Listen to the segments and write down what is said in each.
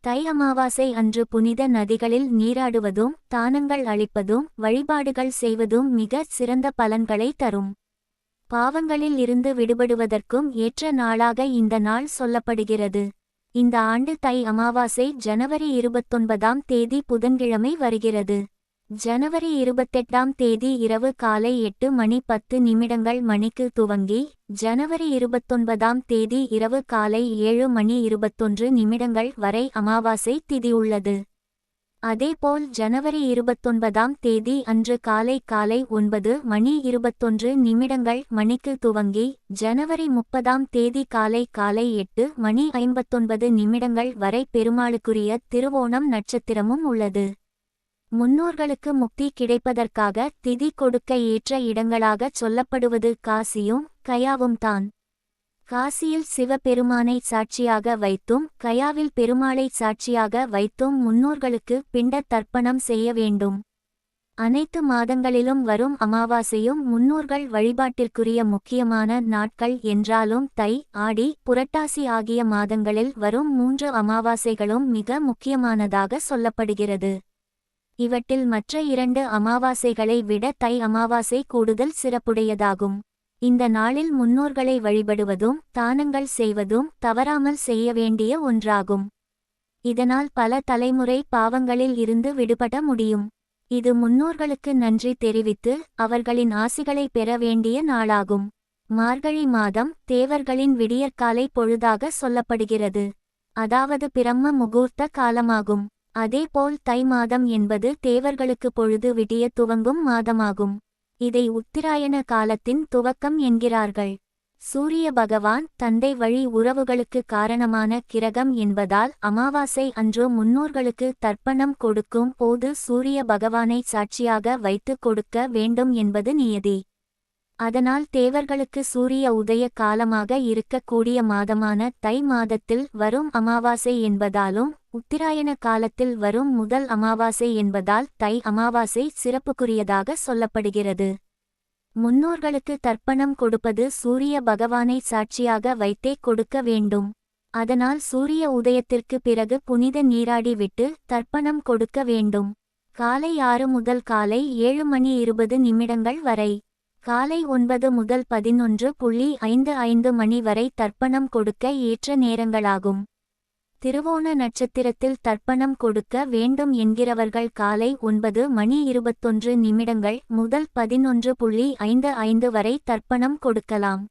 தை அமாவாசை அன்று புனித நதிகளில் நீராடுவதும் தானங்கள் அளிப்பதும் வழிபாடுகள் செய்வதும் மிக சிறந்த பலன்களை தரும். பாவங்களில் இருந்து விடுபடுவதற்கும் ஏற்ற நாளாக இந்த நாள் சொல்லப்படுகிறது. இந்த ஆண்டு தை அமாவாசை ஜனவரி 29ஆம் தேதி புதன்கிழமை வருகிறது. ஜனவரி 28ஆம் தேதி இரவு காலை 8:10 மணிக்கு துவங்கி ஜனவரி 29ஆம் தேதி இரவு காலை 7:21 வரை அமாவாசை திதி உள்ளது. அதேபோல் ஜனவரி 29ஆம் தேதி அன்று காலை 9:21 மணிக்கு துவங்கி ஜனவரி 30ஆம் தேதி காலை 8:59 வரை பெருமாளுக்குரிய திருவோணம் நட்சத்திரமும் உள்ளது. முன்னோர்களுக்கு முக்தி கிடைப்பதற்காக திதி கொடுக்க ஏற்ற இடங்களாக சொல்லப்படுவது காசியும் கயாவும் தான். காசியில் சிவபெருமானை சாட்சியாக வைத்தும் கயாவில் பெருமாளை சாட்சியாக வைத்தும் முன்னோர்களுக்கு பிண்ட தர்ப்பணம் செய்ய வேண்டும். அனைத்து மாதங்களிலும் வரும் அமாவாசையும் முன்னோர்கள் வழிபாட்டிற்குரிய முக்கியமான நாட்கள் என்றாலும் தை, ஆடி, புரட்டாசி ஆகிய மாதங்களில் வரும் 3 அமாவாசைகளும் மிக முக்கியமானதாக சொல்லப்படுகிறது. இவற்றில் மற்ற 2 அமாவாசைகளை விட தை அமாவாசை கூடுதல் சிறப்புடையதாகும். இந்த நாளில் முன்னோர்களை வழிபடுவதும் தானங்கள் செய்வதும் தவறாமல் செய்ய வேண்டிய ஒன்றாகும். இதனால் பல தலைமுறை பாவங்களில் இருந்து விடுபட முடியும். இது முன்னோர்களுக்கு நன்றி தெரிவித்து அவர்களின் ஆசிகளை பெற வேண்டிய நாளாகும். மார்கழி மாதம் தேவர்களின் விடியற்காலை பொழுதாக சொல்லப்படுகிறது. அதாவது பிரம்ம முகூர்த்த காலமாகும். அதேபோல் தை மாதம் என்பது தேவர்களுக்கு பொழுது விடிய துவங்கும் மாதமாகும். இதை உத்திராயண காலத்தின் துவக்கம் என்கிறார்கள். சூரிய பகவான் தந்தை வழி உறவுகளுக்கு காரணமான கிரகம் என்பதால் அமாவாசை அன்று முன்னோர்களுக்கு தர்ப்பணம் கொடுக்கும் போது சூரிய பகவானை சாட்சியாக வைத்து கொடுக்க வேண்டும் என்பது நியதி. அதனால் தேவர்களுக்கு சூரிய உதய காலமாக இருக்கக்கூடிய மாதமான தை மாதத்தில் வரும் அமாவாசை என்பதாலும் உத்திராயண காலத்தில் வரும் முதல் அமாவாசை என்பதால் தை அமாவாசை சிறப்புக்குரியதாக சொல்லப்படுகிறது. முன்னோர்களுக்கு தர்ப்பணம் கொடுப்பது சூரிய பகவானை சாட்சியாக வைத்தே கொடுக்க வேண்டும். அதனால் சூரிய உதயத்திற்கு பிறகு புனித நீராடி விட்டு தர்ப்பணம் கொடுக்க வேண்டும். காலை 6 முதல் காலை 7:20 வரை, காலை 9 முதல் 11:55 மணி வரை தர்ப்பணம் கொடுக்க ஏற்ற நேரங்களாகும். திருவோண நட்சத்திரத்தில் தர்ப்பணம் கொடுக்க வேண்டும் என்கிறவர்கள் காலை 9:21 முதல் 11:55 வரை தர்ப்பணம் கொடுக்கலாம்.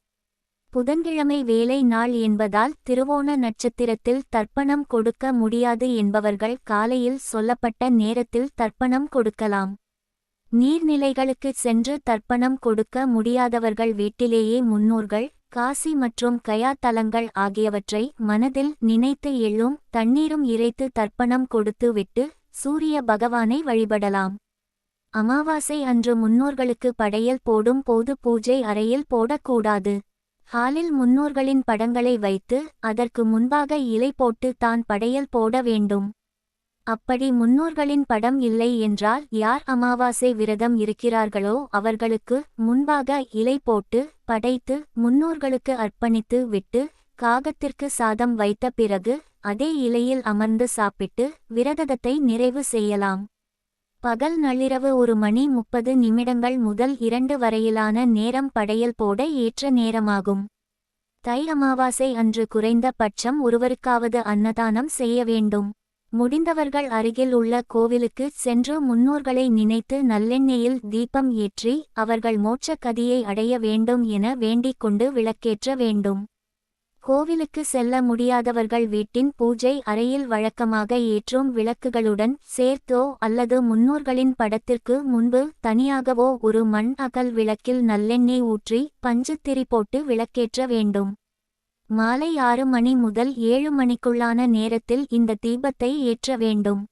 புதன்கிழமை வேலை நாள் என்பதால் திருவோண நட்சத்திரத்தில் தர்ப்பணம் கொடுக்க முடியாது என்பவர்கள் காலையில் சொல்லப்பட்ட நேரத்தில் தர்ப்பணம் கொடுக்கலாம். நீர்நிலைகளுக்கு சென்று தர்ப்பணம் கொடுக்க முடியாதவர்கள் வீட்டிலேயே முன்னோர்கள், காசி மற்றும் கயா தலங்கள் ஆகியவற்றை மனதில் நினைத்து எள்ளும் தண்ணீரும் இறைத்து தர்ப்பணம் கொடுத்து விட்டு சூரிய பகவானை வழிபடலாம். அமாவாசை அன்று முன்னோர்களுக்கு படையல் போடும் போது பூஜை அறையில் போடக்கூடாது. ஹாலில் முன்னோர்களின் படங்களை வைத்து அதற்கு முன்பாக இலை போட்டு தான் படையல் போட வேண்டும். அப்படி முன்னோர்களின் படம் இல்லை என்றால் யார் அமாவாசை விரதம் இருக்கிறார்களோ அவர்களுக்கு முன்பாக இலை போட்டு படைத்து முன்னோர்களுக்கு அர்ப்பணித்து விட்டு காகத்திற்கு சாதம் வைத்த பிறகு அதே இலையில் அமர்ந்து சாப்பிட்டு விரதத்தை நிறைவு செய்யலாம். பகல் நள்ளிரவு 1:30 முதல் 2 வரையிலான நேரம் படையல் போட ஏற்ற நேரமாகும். தை அமாவாசை அன்று குறைந்த பட்சம் ஒருவருக்காவது அன்னதானம் செய்ய வேண்டும். முடிந்தவர்கள் அருகில் உள்ள கோவிலுக்கு சென்று முன்னோர்களை நினைத்து நல்லெண்ணெயில் தீபம் ஏற்றி அவர்கள் மோட்ச கதியை அடைய வேண்டும் என வேண்டிக் கொண்டு விளக்கேற்ற வேண்டும். கோவிலுக்கு செல்ல முடியாதவர்கள் வீட்டின் பூஜை அறையில் வழக்கமாக ஏற்றும் விளக்குகளுடன் சேர்த்தோ அல்லது முன்னோர்களின் படத்திற்கு முன்பு தனியாகவோ ஒரு மண் அகல் விளக்கில் நல்லெண்ணெய் ஊற்றி பஞ்சுத்திரி போட்டு விளக்கேற்ற வேண்டும். மாலை 6 மணி முதல் 7 மணிக்குள்ளான நேரத்தில் இந்த தீபத்தை ஏற்ற வேண்டும்.